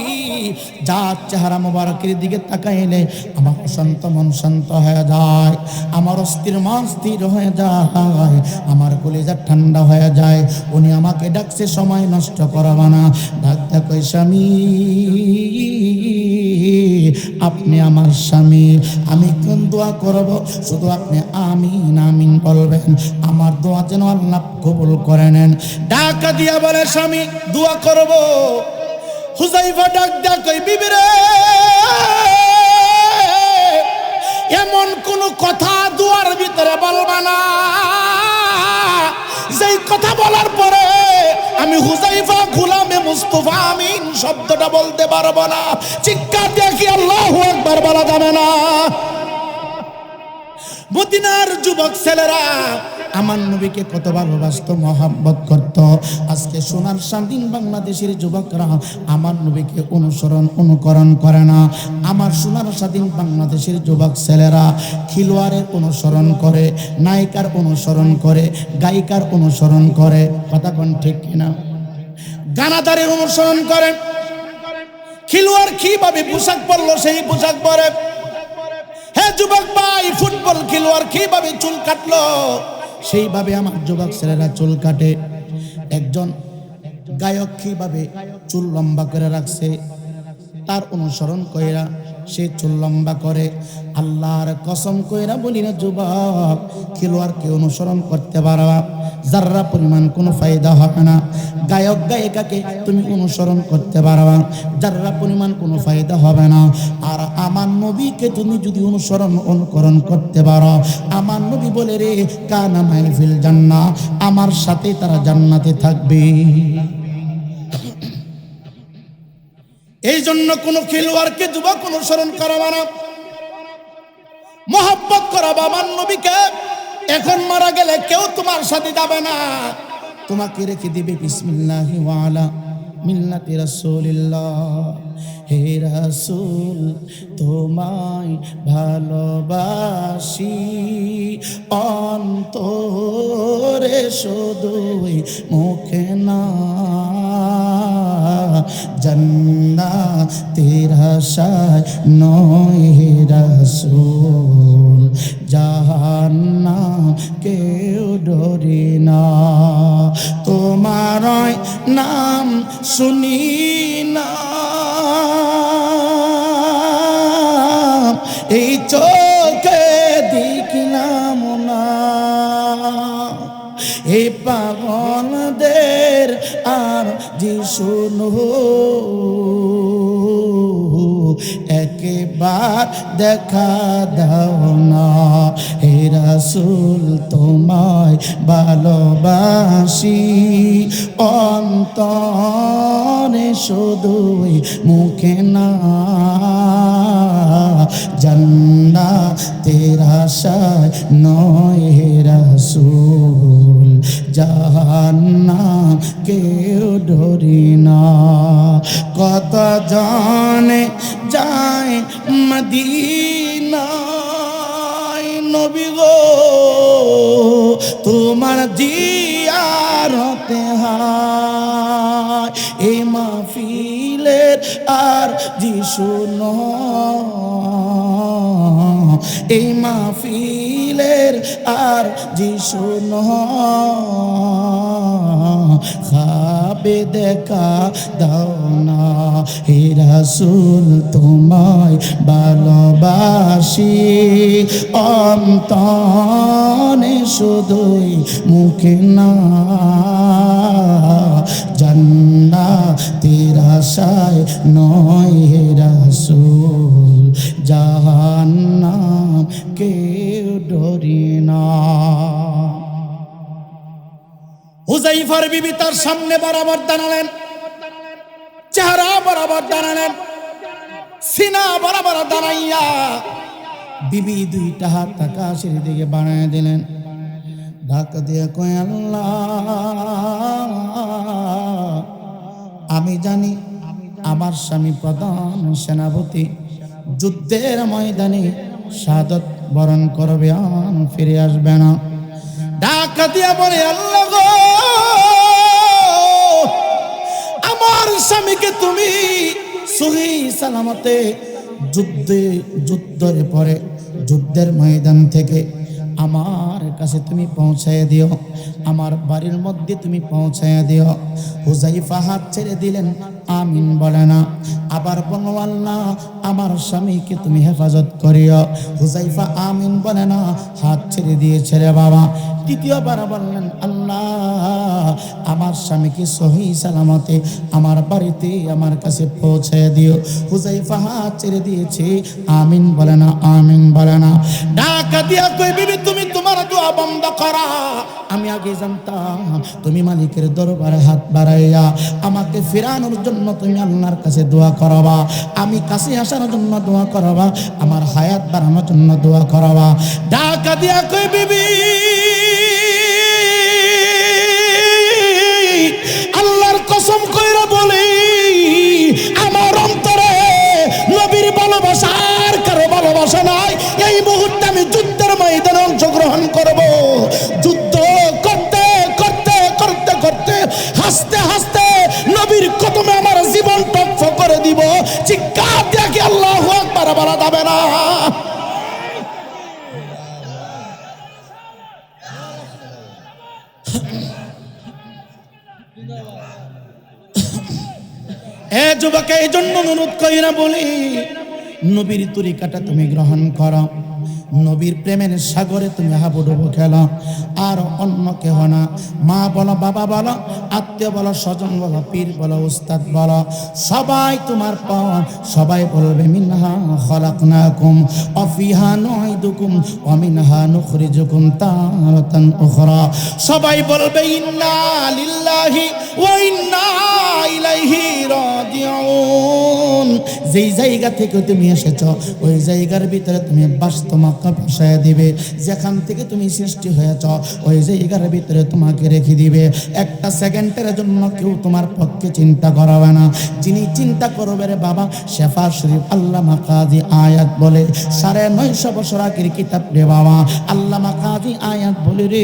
যার চেহারা মোবারকের দিকে তাকাইলে আমার শান্ত মন শান্ত হয়ে যায়, আমার অস্থির মন স্থির হয়ে যায়, আমার কলিজা ঠান্ডা হয়ে যায়। উনি আমাকে ডাকছে, সময় নষ্ট করবা না। ডাক দেখো স্বামী, আপনি আমার স্বামী, আমি কোন দোয়া করব, শুধু আপনি আমিন আমিন বলবেন, আমার দোয়া যেন আল্লাহ কবুল করে নেন। ডাক দিয়া বলে স্বামী দোয়া করব। হুযায়ফা ডাক দেয়া কই বিবি রে, এমন কোন কথা দুয়ার ভিতরে বলবা না যেই কথা বলার পরে আমি হুযায়ফা গোলামে মুস্তাফা আমিন শব্দটা বলতে পারবো না। চিৎকার দিয়ে কি আল্লাহু আকবার বলা যাবে না? মদিনার যুবক ছেলেরা আমার নবীকে কত ভালোবাসতো, মহাব্বত করত। আজকে সোনার স্বাধীন বাংলাদেশের যুবকরা আমার নবীকে অনুকরণ করে না। আমার সোনার স্বাধীন বাংলাদেশের যুবক ছেলেরা খেলোয়াড়ের অনুসরণ করে, নায়িকার অনুসরণ করে, গায়িকার অনুসরণ করে। কথা কোন ঠিক কিনা? গানাদারের অনুসরণ করে। খেলোয়াড় কিভাবে পোশাক পরলো সেই পোশাক পরে। হে যুবক ভাই, ফুটবল খেলোয়াড় কিভাবে চুল কাটলো সেইভাবে আমার যুবক ছেলেরা চুল কাটে। একজন গায়ক কিভাবে চুল লম্বা করে রাখছে তার অনুসরণ কইরা সে চুল লম্বা করে। আল্লাহর কসম কইরা বলি না যুবক, খেলোয়াড়কে অনুসরণ করতে পারবা যারা পরিমাণ কোনো ফায়দা হবে না। গায়ক গায়িকাকে তুমি অনুসরণ করতে পারবা যারা পরিমাণ কোনো ফায়দা হবে না। আর আমার নবীকে তুমি যদি অনুকরণ করতে পারো, আমার নবী বলে রে কানা মাইফিল জান্নাহ, আমার সাথে তারা জান্নাতে থাকবে। এই জন্য কোন খেলোয়াড়কে যুবক অনুসরণ করাবা না, মহব্বত করাবা আমার নবীকে। এখন মারা গেলে কেউ তোমার সাথে যাবে না, তোমাকে রেখে দিবে বিসমিল্লাহি ওয়া আলা মিল্লাতি রাসূলিল্লাহ। হে রাসূল তোমায় ভালোবাসি অন্তরে শুধুই মুখে না, জান্নাতের আশায় নয় হে রাসূল, জাহান্নাম কেউ ডরে না। তোমার নাম শুনি না এই চোখে দেখিলাম না, এই পাগলদের আর যে শুনো একবার দেখা দাও না। হে রাসূল তোমায় ভালোবাসি অন্তরে শুধুই মুখে না, জান্নাতের আশায় নয় হে রাসূল, জাহান্নাম কেউ ডরি না। কত জনে যায় মদিনায় নবী গো তোমার জিয়ারতে হয়, এই মাহফিলের আর জি শুনো, এই মাহফিলের আর জি শুনো, খাবে দেখা দাও না। হে রাসূল তোমায় ভালোবাসি অন্তরে শুধুই মুখে না, জান্নাতের আশায় নয় হে রাসূল, জাহান্নাম কেউ ডরি না। হুযায়ফার বিবি তার সামনে বরাবর দাঁড়ালেন, চেহারা বরাবর দাঁড়ালেন, সিনা বরাবর দাঁড়াইয়া বিবি দুইটা হাত আকাশের দিকে বাড়ায় দিলেন। ধাক্কা দিয়ে কয় আল্লাহ, আমি জানি আমার স্বামী প্রধান সেনাপতি, যুদ্ধের ময়দানে শাহাদত বরণ করবে, আর ফিরে আসবে না। ধাক্কা দিয়ে বলে আল্লাহ গো, আমার স্বামীকে তুমি সহি সালামতে যুদ্ধের পরে যুদ্ধের ময়দান থেকে আমার কাছে তুমি পৌঁছায় দিও, আমার বাড়ির মধ্যে তুমি পৌঁছায় দিও। হুযায়ফা হাত ছেড়ে দিলেন, আমিন বলে না। আবার বলো আল্লাহ আমার স্বামীকে তুমি হেফাজত করিও। হুযায়ফা আমিন বলে না, হাত ছেড়ে দিয়েছে রে বাবা। তৃতীয়বার বললেন আল্লাহ আমার স্বামীকে সহি সালামতে আমার বাড়িতে আমার কাছে পৌঁছায় দিও। হুযায়ফা হাত ছেড়ে দিয়েছে, আমিন বলে না, আমিন বলে না। ঢাকা দিয়া কই বিবি তুমি তোমার দোয়া বন্ধ করা। আমি আগে জানতাম তুমি মালিকের দরবারে হাত বাড়াইয়া আমাকে ফেরানোর জন্য তুমি আল্লাহর কাছে দোয়া করবা, আমি কাছে আসার জন্য দোয়া করবা, আমার হায়াত বাড়ানোর জন্য দোয়া করবা। ডাকা দিয়া কই বিবি আল্লাহর কসম কইরা বলি আমার অন্তরে নবীর ভালোবাসা আর কারো ভালোবাসা নাই। এই মুহূর্তে আমি যুদ্ধের ময়দানে অংশগ্রহণ করব। যুদ্ধ করতে করতে করতে করতে হাসতে হাসতে নবীর কদমে আমার জীবন টক্ষ করে দিব। চিৎকার দিয়ে কি আল্লাহু আকবার বলা যাবে না? এ যুবক, এই জন্য অনুরোধ কইরা বলি নবীর তরিকাটা তুমি গ্রহণ করো, নবীর প্রেমের সাগরে তুমি হাবুডুবু খেলো, আর অন্য কেহ না। মা বলো, বাবা বলো, আত্মীয় বলো, স্বজন বলো, পীর বলো, উস্তাদ বলো, সবাই তোমার পর সবাই বলবে মিনহা খলাকনাকুম ওয়া ফিহা নুঈদুকুম ওয়া মিনহা নুখরিজুকুম তারাতান উখরা। সবাই বলবে ইন্না লিল্লাহি ওয়া ইন্না ইলাইহি রাজিউন। যেই জায়গা থেকে তুমি এসেছো ওই জায়গার ভিতরে তুমি বাস্তবতা বসায় দিবে। যেখান থেকে তুমি সৃষ্টি হয়েছ ওই জায়গার ভিতরে তোমাকে রেখে দিবে। একটা সেকেন্ডের জন্য কেউ তোমার পক্ষে চিন্তা করাবে না। যিনি চিন্তা করবে রে বাবা, শেফা শরীফ আল্লামা কাজী আয়াত বলে 950 বছর আগের কিতাব রে বাবা। আল্লামা কাজী আয়াত বলে রে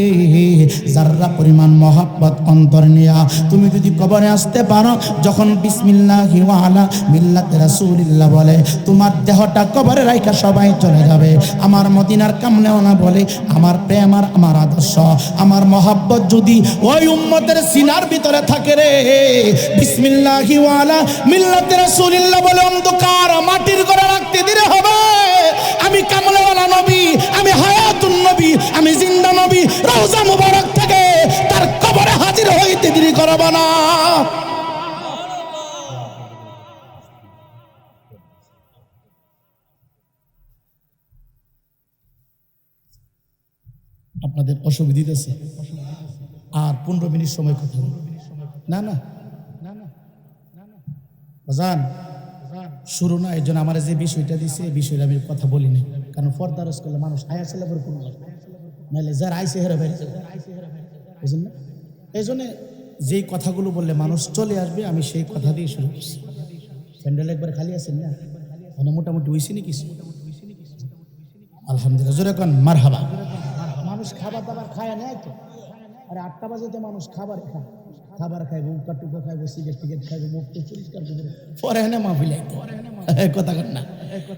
যাররা পরিমাণ মহব্বত অন্তর নিয়া তুমি যদি কবরে আসতে পারো, যখন বিসমিল্লাহি ওয়া আলা মিল্লাতি রাসূলিল্লাহ বলে তোমার দেহটা কবরে রাইখা সবাই চলে যাবে। আমার মদিনার কামনেওয়ালা বলে আমার প্রেম আর আমার আদর্শ আমার মহব্বত যদি ওই উম্মতের সিনার ভিতরে থাকে রে, বিসমিল্লাহি ওয়া আলা মিল্লাতি রাসূলিল্লাহ বলে অন্ধকার মাটির ঘরে রাখতে দিলে হবে। আমি কামলেওয়ালা নবী, আমি হায়াতুন নবী, আমি জিন্দা নবী, রওজা মুবারক থেকে তার কবরে হাজির হইতে দেরি করব না। আপনাদের অসুবিধা দিতেছে আর 15 মিনিট সময় কথা বলবো। না না বাজান শুরু না, এই জন্য আমার যে বিষয়টা দিছে এই বিষয়টা আমি কথা বলিনি, কারণ ফরদারস করলে মানুষ আয়া ছেলে পরে কোনো নাহলে যারা আইসে হেরা বেড়ে যাবে, বুঝলেন না? এই জন্য যেই কথাগুলো বললে মানুষ চলে আসবে আমি সেই কথা দিয়ে শুরু করছি। প্যান্ডেল একবার খালি আছেন না, মানে মোটামুটি হয়েছে নি কিছু, আলহামদুলিল্লাহ। জোরে কোন মারহাবা। মানুষ খাবার দাবার খায় নেয় তো, আরে 8টা বাজে তো মানুষ খাবার খায়, খাবার খাইবো, উকা টুকা খাইবো, সিগারেট টিকেট খাইবো, মুখ তো পরিষ্কার করবো, পরে এনে মাহফিল আইতো কথা কর না।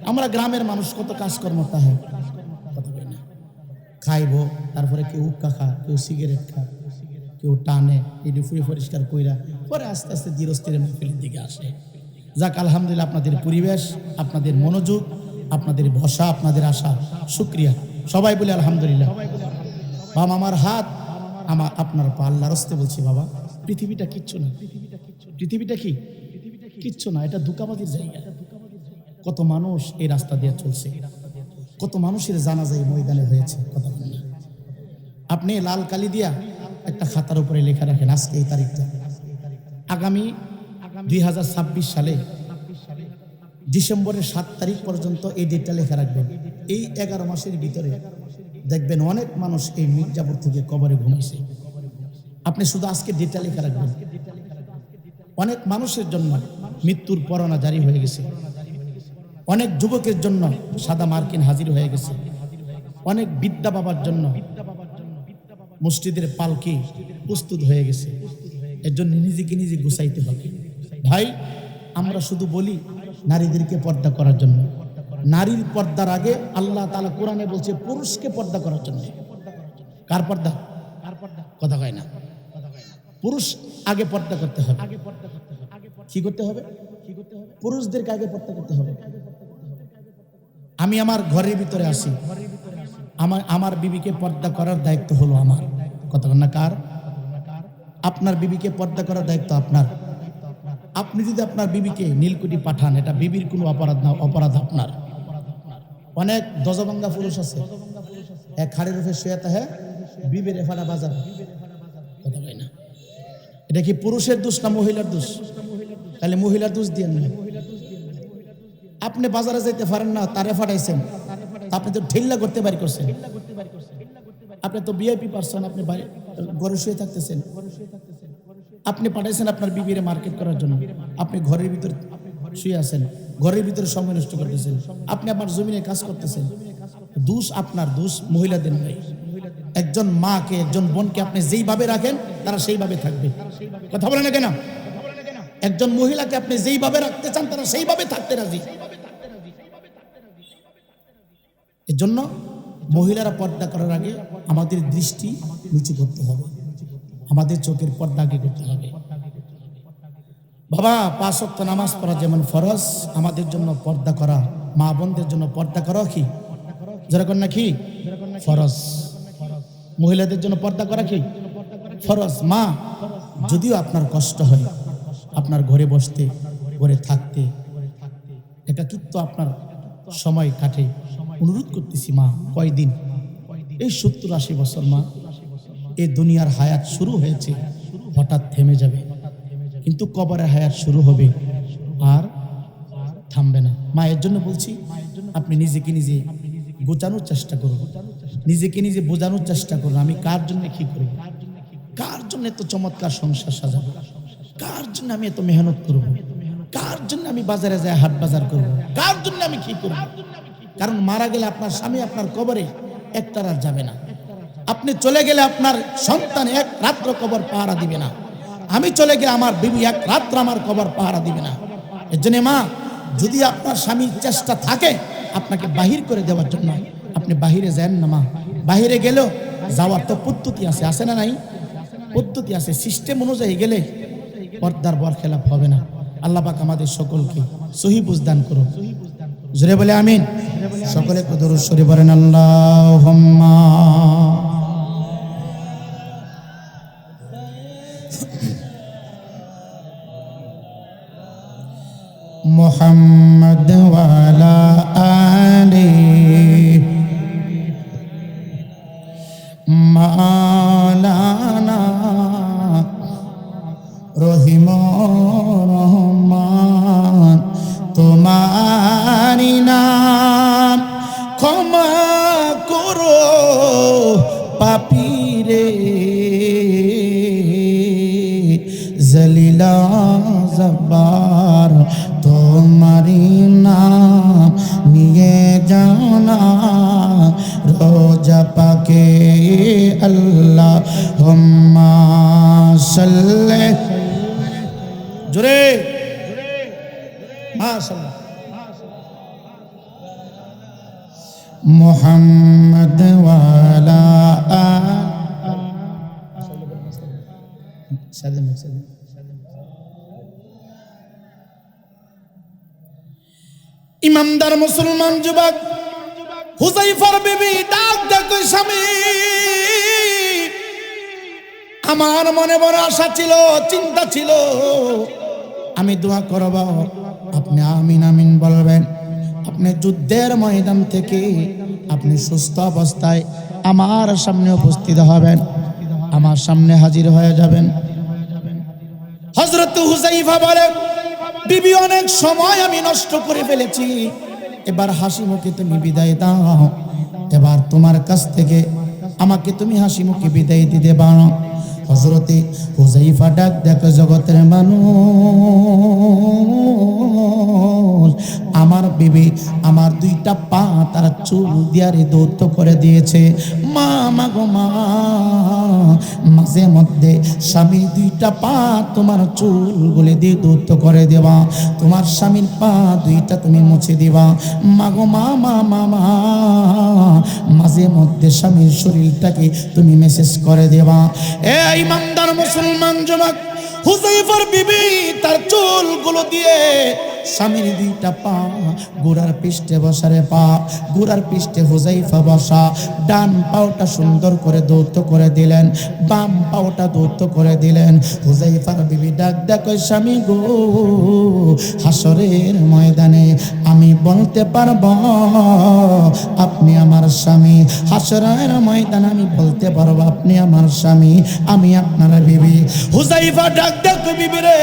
আমরা গ্রামের মানুষ কত কাজকর্ম তা হয় কথা কই না, খাইবো, তারপরে কেউ উক্কা খা, কেউ সিগারেট খা, কেউ টানে, এটি ফুয়ে পরিষ্কার কইরা পরে আস্তে আস্তে ধীরস্থিরে মাহফিলের দিকে আসে। যাক আলহামদুলিল্লাহ, আপনাদের পরিবেশ, আপনাদের মনোযোগ, আপনাদের ভরসা, আপনাদের আশা, শুকরিয়া সবাই বলে আলহামদুলিল্লাহ। বাবা আমার হাত, আমার আপনার পা, আল্লাহর রাস্তে বলছি বাবা, পৃথিবীটা কিচ্ছু না, পৃথিবীটা কি কিচ্ছু না, এটা ধোঁকাবাজির জায়গা। কত মানুষ এই রাস্তা দিয়ে চলছে, কত মানুষের জানাজা এই ময়দানে হয়েছে কথা বলেন না। আপনি লাল কালি দিয়া একটা খাতার উপরে লেখা রাখেন আজকে এই তারিখটা, আগামী 2026 সালে ডিসেম্বরের 7 তারিখ পর্যন্ত এই ডেটটা লেখা রাখবেন। এই 11 মাসের ভিতরে দেখবেন অনেক মানুষ এই মির্জাপুর থেকে কবরে ঘুমাইছে। আপনি শুধু আজকে ডেটটা লেখা রাখবেন। অনেক মানুষের জন্য মৃত্যুর পরোয়ানা জারি হয়ে গেছে, অনেক যুবকের জন্য সাদা মার্কিন হাজির হয়ে গেছে, অনেক বিদ্যা বাবার জন্য মসজিদের পালকি প্রস্তুত হয়ে গেছে। এর জন্য নিজেকে নিজে গুছাইতে হবে। ভাই আমরা শুধু বলি নারীদেরকে পর্দা করার জন্য, নারীর পর্দার আগে আল্লাহ তাআলা কোরআনে বলছে পুরুষকে পর্দা করার জন্য। কার পর্দা? কথা কয় না। পুরুষ আগে পর্দা করতে হবে। কি করতে হবে? পুরুষদেরকে আগে পর্দা করতে হবে। আমি আমার ঘরের ভিতরে আসি, আমার বিবিকে পর্দা করার দায়িত্ব হলো আমার, কথা না কার? আপনার বিবিকে পর্দা করার দায়িত্ব আপনার। আপনি যদি আপনার বিবিকে নীলকুঠি পাঠান, এটা বিবির কোনো অপরাধ না, অপরাধ আপনার। অনেক দজভাঙ্গা পুরুষ আছে, এক খাড়ের উপরে শুয়ে থাকে, বিবেরে ফাড়া বাজার, কথা কয় না। এটা কি পুরুষের দোষ না মহিলার দোষ? তাহলে মহিলার দোষ দিয়ে না। আপনি বাজারে যাইতে পারেন না, তারে ফাটাইছেন, আপনি তো ঢিল্লা করতে বাড়ি করছেন। আপনি তো ভিআইপি পারসন, আপনি ঘরে শুয়ে থাকতেছেন। আপনি পাঠাইছেন আপনার বিবিরে মার্কেট করার জন্য, আপনি ঘরের ভিতর শুয়ে আছেন, ঘরের ভিতরে সময় নষ্ট করতেছেন, আপনি আপনার জমিনে কাজ করতেছেন। দোষ আপনার, দোষ মহিলাদের নাই। একজন মাকে, একজন বোনকে আপনি যেইভাবে রাখেন তারা সেইভাবে থাকবে, কথা বলেন না কেন? একজন মহিলাকে আপনি যেইভাবে রাখতে চান তারা সেইভাবে থাকতে রাজি। এর জন্য মহিলারা পর্দা করার আগে আমাদের দৃষ্টি নিচু করতে হবে, আমাদের চোখের পর্দা আগে করতে হবে। বাবা 5 ওয়াক্ত নামাজ পড়া যেমন ফরজ, আমাদের জন্য পর্দা করা, মা বোনদের জন্য পর্দা করা কি যেরকম না কি ফরজ। মহিলাদের জন্য পর্দা করা কি ফরজ। মা, যদিও আপনার কষ্ট হয় আপনার ঘরে বসতে, ঘরে থাকতে, একাকিত্ব আপনার সময় কাটে, অনুরোধ করতেছি মা, কয়দিন এই 70-80 বছর মা, এই দুনিয়ার হায়াত শুরু হয়েছে, হঠাৎ থেমে যাবে, কিন্তু কবরের হায়াত শুরু হবে আর থামবে না। মা, এর জন্য বলছি আপনি নিজেকে নিজে বোঝানোর চেষ্টা করুন, নিজেকে নিজে বোঝানোর চেষ্টা করুন, আমি কার জন্য কি করব, কার জন্য এত চমৎকার সংসার সাজাবো, কার জন্য আমি এত মেহনত করব, কার জন্য আমি বাজারে যাই হাট বাজার করব, কার জন্য আমি কি করব। কারণ মারা গেলে আপনার স্বামী আপনার কবরে একটা রাত যাবে না, আপনি চলে গেলে আপনার সন্তান এক রাত্র কবর পাহারা দিবে না, আমি চলে গেলে আমার বিবি এক রাত্র আমার কবর পাহারা দিবে না। এর জন্য মা, যদি আপনার স্বামীর চেষ্টা থাকে আপনাকে বাহির করে দেওয়ার জন্য, আপনি বাহিরে যান না মা। বাহিরে গেলেও যাওয়ার তো পদ্ধতি আছে, আছে না নাই? পদ্ধতি আছে, সিস্টেম অনুযায়ী গেলে পর্দার বরখেলাপ হবে না। আল্লাহ পাক আমাদের সকলকে সহি বুঝদান করুন, জোরে বলে আমিন। সকলে দরুদ শরীফ পড়েন, আল্লাহুম্মা মুহাম্মদ ওয়া আলা আলি মাওলানা রহিমুর রহমান, তোমারি নাম ক্ষমা করো পাপীরে, জলিলা জব্বার তোমারি নাম নিয়ে জানা রোজা পাকে, আল্লাহুম্মা সাল্লি, জোরে মাশাআল্লাহ, মুহাম্মদ ওয়া আলা ইমানদার মুসলমান যুবক হুযায়ফার বিবি ডাক দেখো, স্বামী আমার মনে বড় আশা ছিল, চিন্তা ছিল, আমি দোয়া করব, আপনি আমিন আমিন বলবেন। আপনি যুদ্ধের ময়দান থেকে আপনি সুস্থ অবস্থায় আমার সামনে উপস্থিত হবেন, আমার সামনে হাজির হয়ে যাবেন। হযরত হুযায়ফা বলেন, বিবি অনেক সময় আমি নষ্ট করে ফেলেছি, এবার হাসি মুখে তুমি বিদায় দাও, এবার তোমার কাছ থেকে আমাকে তুমি হাসি মুখে বিদায় দিতে পারো। হযরতে হুযায়ফা ডাক দেখো, জগতের মানুষ, আমার বিবি আমার 2টা পা তারা চুল দিয়ে দৌত করে দিয়েছে। মা মাগো মা, মাঝে মধ্যে স্বামী 2টা পা তোমার চুলগুলি দিয়ে দৌত করে দেবা, তোমার স্বামীর পা 2টা তুমি মুছে দিবা। মাগো মা মা মা মা, মাঝে মধ্যে স্বামীর শরীরটাকে তুমি মেসেজ করে দেবা। এ ইমানদার মুসলমান যুবক, হুযায়ফার বিবি তার চুলগুলো দিয়ে স্বামীর দুইটা পা গোড়ার পৃষ্ঠে বসারে পা গোড়ার পৃষ্ঠে হুজাইফা বসা ডান পাওটা সুন্দর করে দৌত করে দিলেন বাম পাওটা দৌত করে দিলেন হুজাইফার বিবি ডাক দেখো স্বামী গো হাসরের ময়দানে আমি বলতে পারবো আপনি আমার স্বামী হাসরের ময়দানে আমি বলতে পারবো আপনি আমার স্বামী আমি আপনার বিবি হুজাইফা ডাক দেখো বিবি রে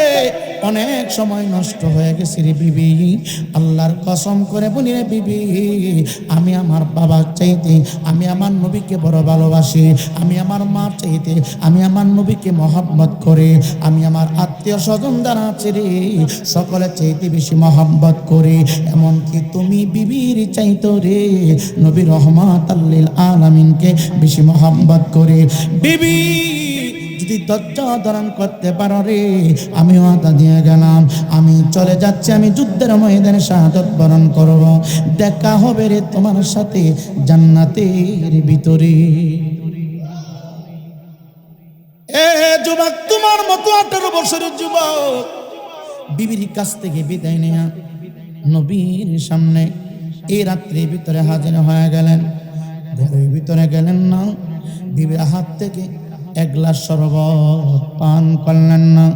অনেক সময় নষ্ট হয়ে গেছে রে বিবি আল্লাহর কসম করে বলি রে বিবি আমি আমার বাবার চাইতে আমি আমার নবীকে বড় ভালোবাসি আমি আমার মা চাইতে আমি আমার নবীকে মহব্বত করি আমি আমার আত্মীয় স্বজন যারা আছে রে সকলের চাইতে বেশি মহব্বত করি এমনকি তুমি বিবির চাইতো রে নবী রহমাতুল লিল আলামিনকে বেশি মহব্বত করি বিবি যদি ধৈর্য ধারণ করতে পারো রে আমি ওয়াদা দিয়ে গেলাম আমি চলে যাচ্ছি আমি যুদ্ধের ময়দানে শাহাদাত বরণ করব দেখা হবে রে তোমার সাথে জান্নাতের ভিতরে এ যুবক তোমার মতো 18 বছরের যুবক বিবির কাছ থেকে বিদায় নেয়া নবীর সামনে এই রাত্রির ভিতরে হাজির হয়ে গেলেন ঘরের ভিতরে গেলেন না বিবির হাত থেকে এক গ্লাস শরবত পান করলেন না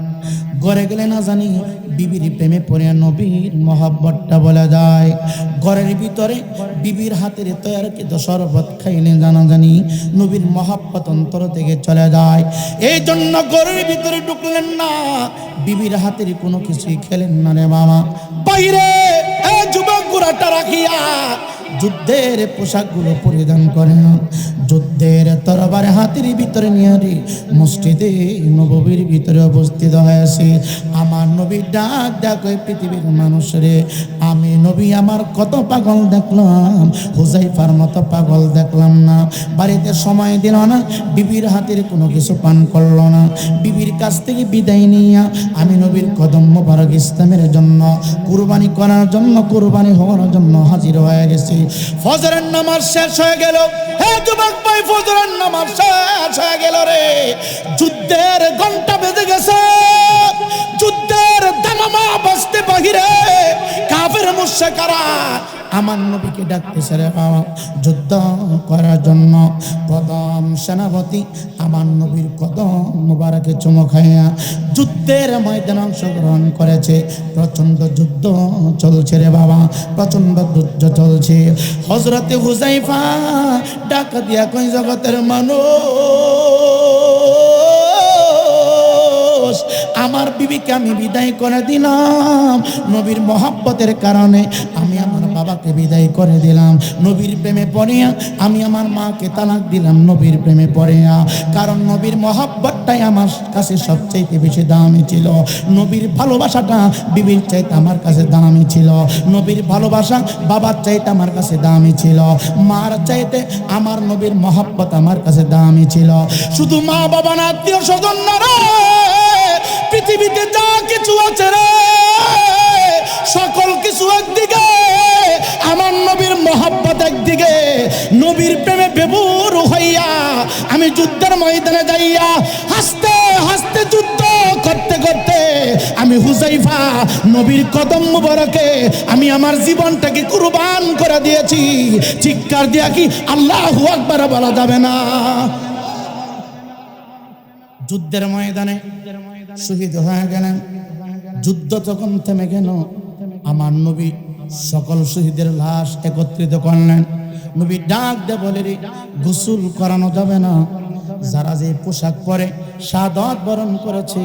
ঘরে গেলে না জানি বিবির প্রেমে পড়ে নবীর মহব্বতটা বলে যায় ঘরের ভিতরে বিবির হাতের তৈয়ারকৃত শরবত খাইলে জানা জানি নবীর মহব্বত অন্তর থেকে চলে যায় এই জন্য ঘরের ভিতরে ঢুকলেন না বিবির হাতের কোনো কিছুই খেলেন না রে মামা বাইরে এই যুবক গুড়াটা রাখিয়া যুদ্ধের পোশাকগুলো পরিধান করেন যুদ্ধের তরবারে হাতের ভিতরে নিয়ে মসজিদে নববীর ভিতরে অবস্থিত হয়েছে আমার নবী ডাক ডাক ওই পৃথিবীর মানুষরে আমি নবী আমার কত পাগল দেখলাম হুজাইফার মতো পাগল দেখলাম না বাড়িতে সময় দিল না বিবির হাতের কোনো কিছু পান করলো না বিবির কাছ থেকে বিদায় নিয়ে আমি নবীর কদম মোবারক ইসলামের জন্য কুরবানি করার জন্য কুরবানি হওয়ার জন্য হাজির হয়ে গেছি ফজরের নামাজ শেষ হয়ে গেল হে যুবক ভাই ফজরের নামাজ শেষ হয়ে গেল রে যুদ্ধের ঘন্টা বেজে গেছে যুদ্ধের দামামা বাজতে বাহিরে কাফের মুশরিকরা আমার নবীকে ডাকতেছে রে বাবা যুদ্ধ করার জন্য প্রথম সেনাপতি আমার নবীর কদম মোবারকে চুমু খাইয়া যুদ্ধের ময়দানে অংশগ্রহণ করেছে প্রচন্ড যুদ্ধ চলছে রে বাবা প্রচন্ড যুদ্ধ চলছে হযরতে হুজাইফা ডাক দিয়া কই জগতের মানুষ আমার বিবিকে আমি বিদায় করে দিলাম নবীর মহব্বতের কারণে আমি আমার বাবাকে বিদায় করে দিলাম নবীর প্রেমে পড়িয়া আমি আমার মাকে তালাক দিলাম নবীর প্রেমে পড়িয়া কারণ নবীর মহব্বতটাই আমার কাছে সবচেয়ে বেশি দামি ছিল নবীর ভালোবাসাটা বিবির চাইতে আমার কাছে দামি ছিল নবীর ভালোবাসা বাবার চাইতে আমার কাছে দামি ছিল মার চাইতে আমার নবীর মহব্বত আমার কাছে দামি ছিল শুধু মা বাবা না আত্মীয় স্বজন না রে পৃথিবীতে যা কিছু আছে রে সকল কিছু একদিকে আমার নবীর মহব্বত একদিকে নবীর প্রেমে বেবুর হইয়া আমি যুদ্ধের ময়দানে যাইয়া হাসতে হাসতে যুদ্ধ করতে করতে আমি হুজাইফা নবীর কদম মোবারকে আমি আমার জীবনটাকে কুরবান করে দিয়েছি চিৎকার দিয়া কি আল্লাহু আকবার বলা যাবে না যুদ্ধের ময়দানে শহীদ হয়ে গেলেন যুদ্ধ যখন থেমে গেল আমার নবী সকল শহীদের লাশ একত্রিত করলেন নবী ডাক দে বলে রে গোসল করানো যাবে না যারা যে পোশাক পরে শাহাদাত বরণ করেছে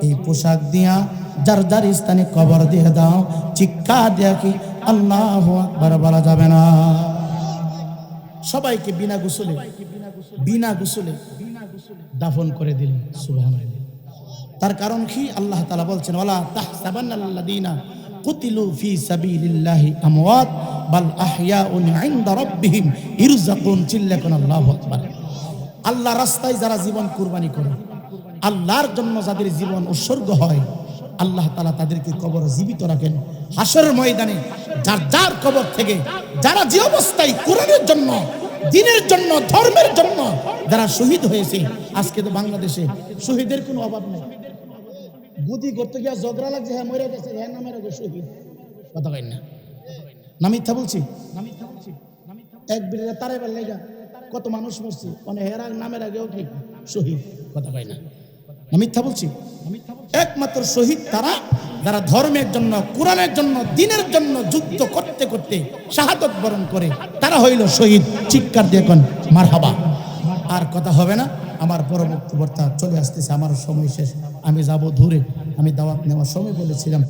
এই পোশাক দিয়া যার যার স্থানে কবর দিয়ে দাও চিৎকার দিয়া কি আল্লাহু আকবার বলা যাবে না সবাইকে বিনা গোসলে দাফন করে দিলেন সুবহানাল্লাহ তার কারণ কি আল্লাহ তাআলা বলছেন ওয়ালা তাহসাবান্নাল্লাযীনা কুতিলু ফি সাবিলিল্লাহি আমওয়াত বাল আহইয়াউন ইনদা রাব্বিহিম ইরযাকুন চিল্লাকুন আল্লাহু আকবার আল্লাহ রাস্তায় যারা জীবন কুরবানি করে আল্লাহর জন্য যাদের জীবন উৎসর্গ হয় আল্লাহ তাআলা তাদেরকে কবর জীবিত রাখেন হাসরের ময়দানে যার যার কবর থেকে যারা যে অবস্থায় কোরআনের জন্য দিনের জন্য ধর্মের জন্য যারা শহীদ হয়েছে আজকে তো বাংলাদেশে শহীদের কোনো অভাব নেই গুদি করতে গিয়া ঝগড়া লাগছে হ্যাঁ মরে গেছে হ্যাঁ নামের শহীদ কথা কই না, না মিথ্যা বলছি? এক বিড়িরা তারে বেল লেগা কত মানুষ মরছে, মানে হের নামের আগেও কি শহীদ, কথা কয় না, না মিথ্যা বলছি? একমাত্র শহীদ তারা যারা ধর্মের জন্য, কোরআনের জন্য, দিনের জন্য যুদ্ধ করতে করতে শাহাদত বরণ করে, তারা হইল শহীদ। চিৎকার দিয়ে কোন মারহাবা। আর কথা হবে না, আমার পরবর্তী বক্তা চলে আসতেছে, আমার সময় শেষ, আমি যাব দূরে, আমি দাওয়াত নেওয়ার সময় বলেছিলাম